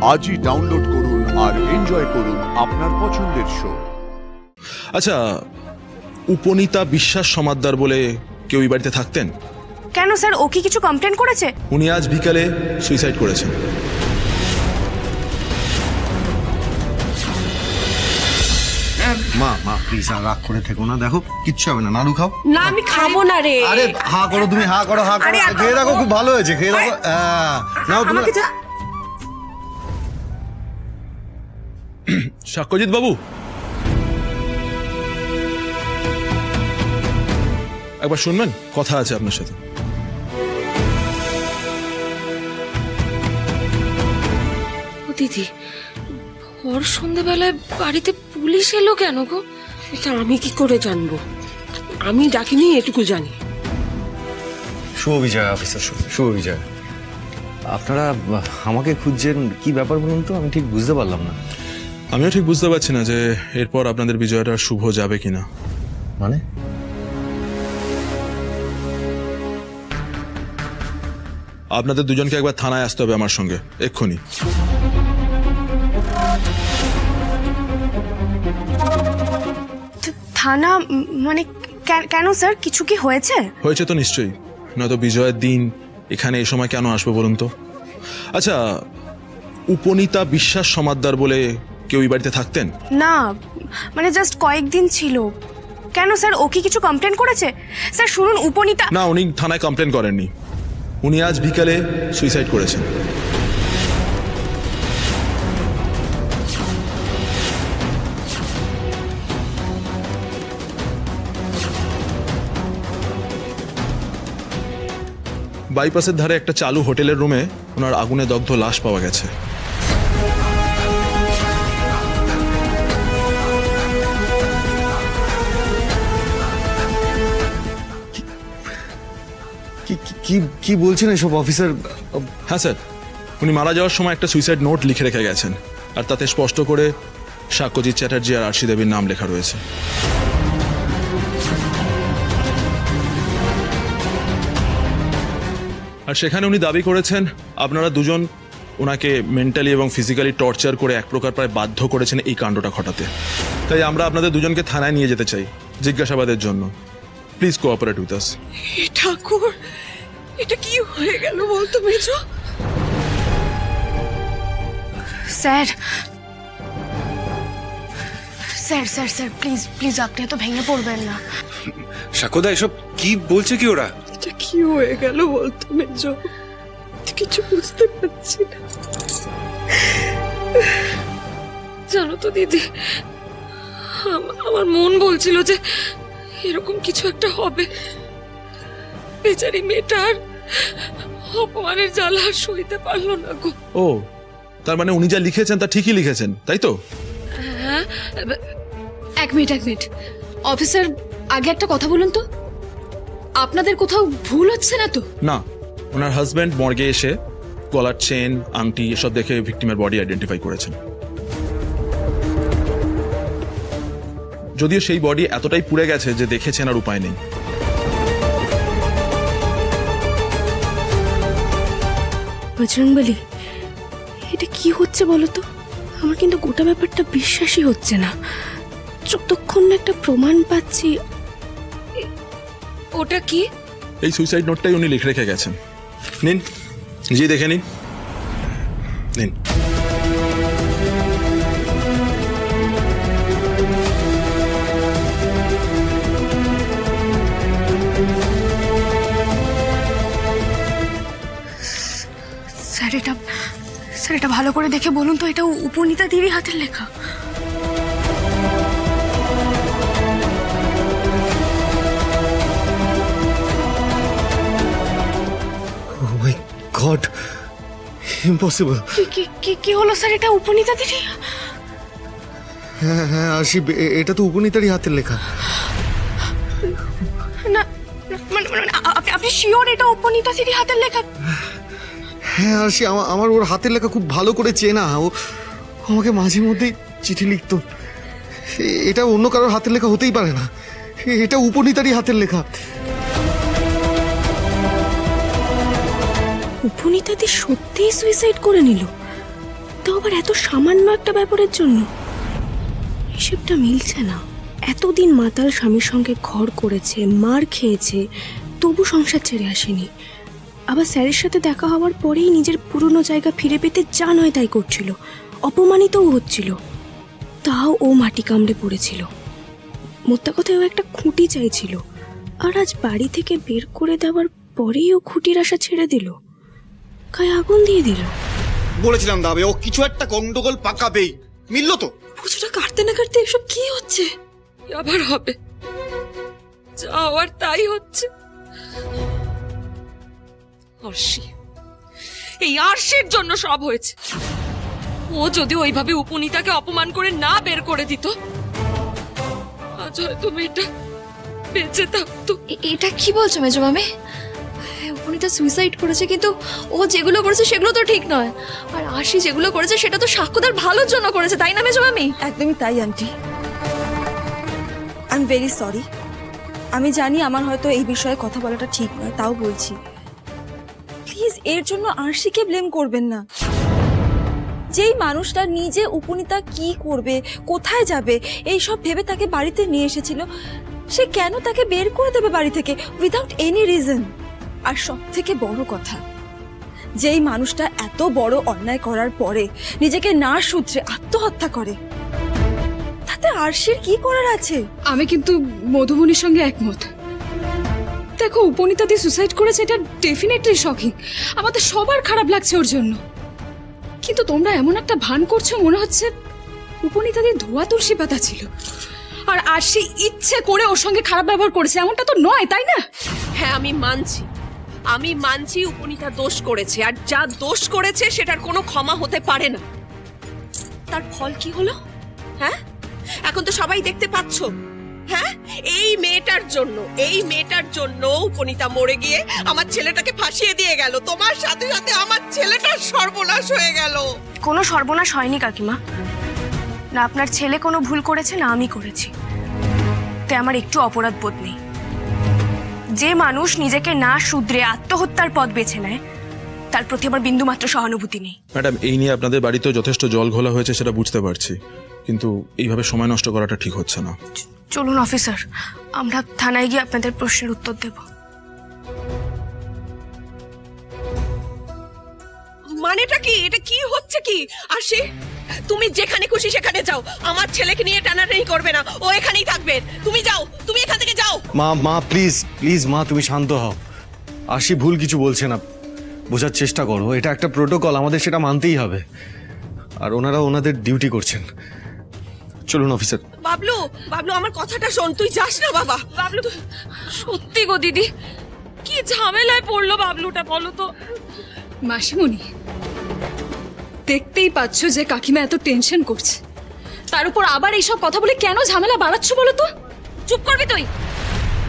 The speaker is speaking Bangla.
আজই ডাউনলোড করুন আর এনজয় করুন আপনার পছন্দের শো। আচ্ছা, উপনীতা বিশ্বাস সমাদ্দার বলে কেউ এই বাড়িতে থাকতেন? কেন স্যার, ও কি কিছু কমপ্লেন করেছে? উনি আজ বিকালে সুইসাইড করেছেন। মা মা প্লিজ রাগ করে থেকো না, দেখো কিচ্ছু হবে না, নাড়ু খাও। না আমি খাবো না রে। আরে হা করো, তুমি হা করো, হা করো, খেয়ে দেখো, খুব ভালো হয়েছে, খেয়ে দেখো। নাও তুমি। সাক্ষ্যজিৎ বাবু, একবার শুনবেন, কথা আছে আপনার সাথে। দিদি, ভোর সন্ধ্যেবেলায় বাড়িতে পুলিশ এলো কেন গো? এটা আমি কি করে জানবো? আমি ডাকিনি, এটুকু জানি। শুভ বিজয় অফিসার, শুভ বিজয়। আপনারা আমাকে খুঁজছেন, কি ব্যাপার বলুন তো? আমি ঠিক বুঝতে পারলাম না। আমিও ঠিক বুঝতে পারছি না যে এরপর আপনাদের বিজয়টা শুভ যাবে কিনা। মানে আপনাদের দুজনকে একবার থানায় আসতে হবে আমার সঙ্গে, এক্ষুনি। থানা মানে কেন স্যার, কিছু কি হয়েছে? হয়েছে তো নিশ্চয়ই, নয়তো বিজয়ের দিন এখানে এই সময় কেন আসবে বলুন তো? আচ্ছা, উপনীতা বিশ্বাস সমাদ্দার বলে কেউ এই বাড়িতে থাকতেন? না, মানে জাস্ট কয়েকদিন ছিল। কেন স্যার, ও কি কিছু কমপ্লেন করেছে? স্যার শুনুন, উপনীতা। না, উনি থানায় কমপ্লেন করেননি। উনি আজ বিকালে সুইসাইড করেছেন। বাইপাসের ধারে একটা চালু হোটেলের রুমে ওনার আগুনে দগ্ধ লাশ পাওয়া গেছে। কি বলছেন এসব অফিসার? হ্যাঁ স্যার, উনি মারা যাওয়ার সময় একটা সুইসাইড নোট লিখে রেখে গেছেন, আর তাতে স্পষ্ট করে সাক্ষ্যজিৎ চ্যাটার্জি আর আরশি দেবীর নাম লেখা রয়েছে। আর সেখানে উনি দাবি করেছেন আপনারা দুজন ওনাকে মেন্টালি এবং ফিজিক্যালি টর্চার করে এক প্রকার প্রায় বাধ্য করেছেন এই কাণ্ডটা ঘটাতে। তাই আমরা আপনাদের দুজনকে থানায় নিয়ে যেতে চাই জিজ্ঞাসাবাদের জন্য। Please cooperate with us. Thakur, এটা কি হয়ে গেল বলতো মেজো? Sir sir sir sir please please, আপনি এত ভেঙে পড়বেন না। সাক্ষ্যদা, এসব কি বলছে কি ওরা? এটা কি হয়ে গেল বলতো মেজো? কিছু বুঝতে পারছি না। জানো তো দিদি, আমার মন বলছিল যে এরকম কিছু একটা হবে। বেচারি মেয়েটার অপমানের জ্বালা আর সইতে পারলো না গো। ও, তার মানে উনি যা লিখেছেন তা ঠিকই লিখেছেন, তাই তো? হ্যাঁ, এক মিনিট অফিসার, আগে একটা কথা বলুন তো, আপনাদের কোথাও ভুল হচ্ছে না তো? না, ওনার হাজব্যান্ড মর্গে এসে গলার চেন, আংটি এসব দেখে ভিকটিমের বডি আইডেন্টিফাই করেছেন। যদিও সেই বডি এতটাই পুড়ে গেছে যে দেখেছেন আর উপায় নেই। বজরংবলী, এটা কি হচ্ছে বলো তো? আমার কিন্তু গোটা ব্যাপারটা বিশ্বাসই হচ্ছে না। যতক্ষণ না একটা প্রমাণ পাচ্ছি। ওটা কি? এই সুইসাইড নোটটাই উনি লিখে রেখে গেছেন। নিন, জি দেখে নিন। নিন। স্যার এটা ভালো করে দেখে বলুন তো, এটা উপনীতা দেবীর হাতের লেখা? Oh my God, impossible. কি হলো স্যার, এটা উপনীতা দেবী? হ্যাঁ হ্যাঁ আরশি, এটা তো উপনীতারই হাতের লেখা। না মানে আপনি শিওর এটা উপনীতা দেবীর হাতের লেখা? হ্যাঁ আরশি, আমার ওর হাতের লেখা খুব ভালো করে চেনা। ও আমাকে মাঝে মধ্যেই চিঠি লিখতো। এটা অন্য কারোর হাতের লেখা হতেই পারে না, এটা উপনীতারই হাতের লেখা। উপনীতাদি সত্যিই সুইসাইড করে নিল? তাও সামান্য একটা ব্যাপারের জন্য? হিসেবটা মিলছে না। এতদিন মাতাল স্বামীর সঙ্গে ঘর করেছে, মার খেয়েছে, তবু সংসার ছেড়ে আসেনি। আবার স্যারের সাথে দেখা হওয়ার পরেই নিজের পুরনো জায়গা ফিরে পেতে যা নয় তাই করছিল, অপমানিতও হচ্ছিল। তাও ও মাটি কামড়ে পড়েছিল। মোদ্দা কথায় ও একটা খুঁটি চাইছিল, আর আজ বাড়ি থেকে বের করে দেওয়ার পরেই ও খুঁটির আশা ছেড়ে দিল, গায়ে আগুন দিয়ে দিল। বলেছিলাম দাবে ও কিছু একটা গন্ডগোল পাকাবেই। মিললো তো? পুজোটা কাটতে না কাটতে এসব কি হচ্ছে? আবার হবে, যা হওয়ার তাই হচ্ছে। আরশি, এই আরশির জন্য সব হয়েছে। ও যদি ওইভাবে উপনীতাকে অপমান করে না বের করে দিত, আজ হয়তো মেয়েটা বেঁচে থাকতো। এটা কি বলছো মেজো মামি? উপনীতা সুইসাইড করেছে, কিন্তু ও যেগুলো করেছে সেগুলো তো ঠিক নয়। আর আশি যেগুলো করেছে সেটা তো সাক্ষ্যদার ভালোর জন্য করেছে, তাই না মেজো মামি? একদমই তাই aunty. I am very sorry. আমি জানি আমার হয়তো এই বিষয়ে কথা বলাটা ঠিক নয়, তাও বলছি প্লিজ এর জন্য আরশিকে ব্লেম করবেন না। যেই মানুষটা নিজে উপনীতা কি করবে, কোথায় যাবে এইসব ভেবে তাকে বাড়িতে নিয়ে এসেছিল, সে কেন তাকে বের করে দেবে বাড়ি থেকে উইদাউট এনি রিজন? আর সব থেকে বড় কথা, যেই মানুষটা এত বড় অন্যায় করার পরে নিজেকে না শুধরে আত্মহত্যা করে, তাতে আরশির কি করার আছে? আমি কিন্তু মধুবনীর সঙ্গে একমত। দেখো, উপনীতা দিয়ে সুসাইড করেছে, এটা ডেফিনেটলি শকিং। আমাদের সবার খারাপ লাগছে ওর জন্য। কিন্তু তোমরা এমন একটা ভান করছো মনে হচ্ছে উপনীতা দিয়ে ধোয়া তুলসী পাতা ছিল, আর আরশি ইচ্ছে করে ওর সঙ্গে খারাপ ব্যবহার করেছে। এমনটা তো নয়, তাই না? হ্যাঁ, আমি মানছি উপনীতা দোষ করেছে, আর যা দোষ করেছে সেটার কোনো ক্ষমা হতে পারে না। তার ফল কি হলো? হ্যাঁ, এখন তো সবাই দেখতে পাচ্ছ। হ্যাঁ, এই মেয়েটার জন্য উপনীতা মরে গিয়ে আমার ছেলেটাকে ফাঁসিয়ে দিয়ে গেল। তোমার সাথে সাথে আমার ছেলেটার সর্বনাশ হয়ে গেল। কোনো সর্বনাশ হয়নি কাকিমা। না আপনার ছেলে কোনো ভুল করেছে, না আমি করেছি। তে আমার একটু অপরাধ বোধ নেই। যে মানুষ নিজেকে না শুধরে আত্মহত্যার পথ বেছে নেয়, তার প্রতি আমার বিন্দুমাত্র সহানুভূতি নেই। ম্যাডাম, এই নিয়ে আপনাদের বাড়িতেও যথেষ্ট জল ঘোলা হয়েছে, সেটা বুঝতে পারছি, কিন্তু এইভাবে সময় নষ্ট করাটা ঠিক হচ্ছে না। চলুন অফিসার, আমরা থানায় গিয়ে আপনাদের প্রশ্নের উত্তর দেব। মানেটা কি? এটা কি হচ্ছে কি? আশি, তুমি যেখানে খুশি সেখানে যাও, আমার ছেলেকে নিয়ে টানাটানি করবে না। ও এখানেই থাকবে। তুমি যাও, তুমি এখান থেকে যাও। মা প্লিজ প্লিজ মা, তুমি শান্ত হও। আশি ভুল কিছু বলছে না, বোঝার চেষ্টা করো। এটা একটা প্রোটোকল, আমাদের সেটা মানতেই হবে। আর ওনারা ওনাদের ডিউটি করছেন। চলুন অফিসার। বাবলু, আমার কথাটা শোন, তুই যাস না বাবা। বাবলু, সত্যি গো দিদি, কি ঝামেলায় পড়লো বাবলুটা, বলো তো। মাসিমণি, দেখতেই পাচ্ছ যে কাকিমা এত টেনশন করছে, তার উপর আবার এইসব কথা বলে কেন ঝামেলা বাড়াচ্ছ বলো তো? চুপ করবি তুই?